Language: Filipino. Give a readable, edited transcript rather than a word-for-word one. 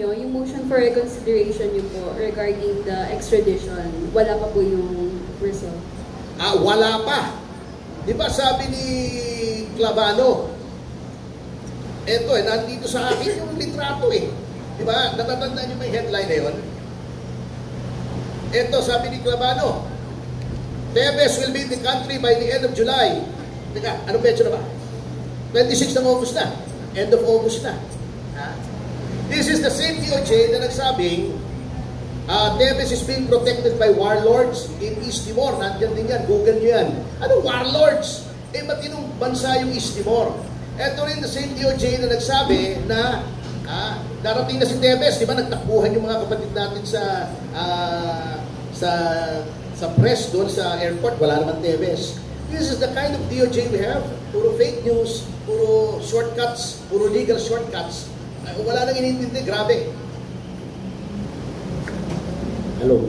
Yung motion for reconsideration niyo po regarding the extradition, wala pa po yung result? Wala pa. Di ba sabi ni Clavano, eto nandito sa akin yung litrato Di ba? Natatandaan niyo ba yung headline na yun? Eto, sabi ni Clavano, Tevez will be in the country by the end of July. Teka, anong petsa na ba? 26 ng August na. End of August na. This is the same DOJ na nagsabing Tevez is being protected by warlords in East Timor. Nandiyan din yan. Google nyo yan. Anong warlords? Matinong bansa yung East Timor. Ito rin the same DOJ na nagsabi na darating na si Tevez. Di ba nagtakbuhan yung mga kapatid natin sa press doon sa airport. Wala naman Tevez. This is the kind of DOJ we have. Puro fake news, puro shortcuts, puro legal shortcuts. Wala nang inintindi, grabe. Hello.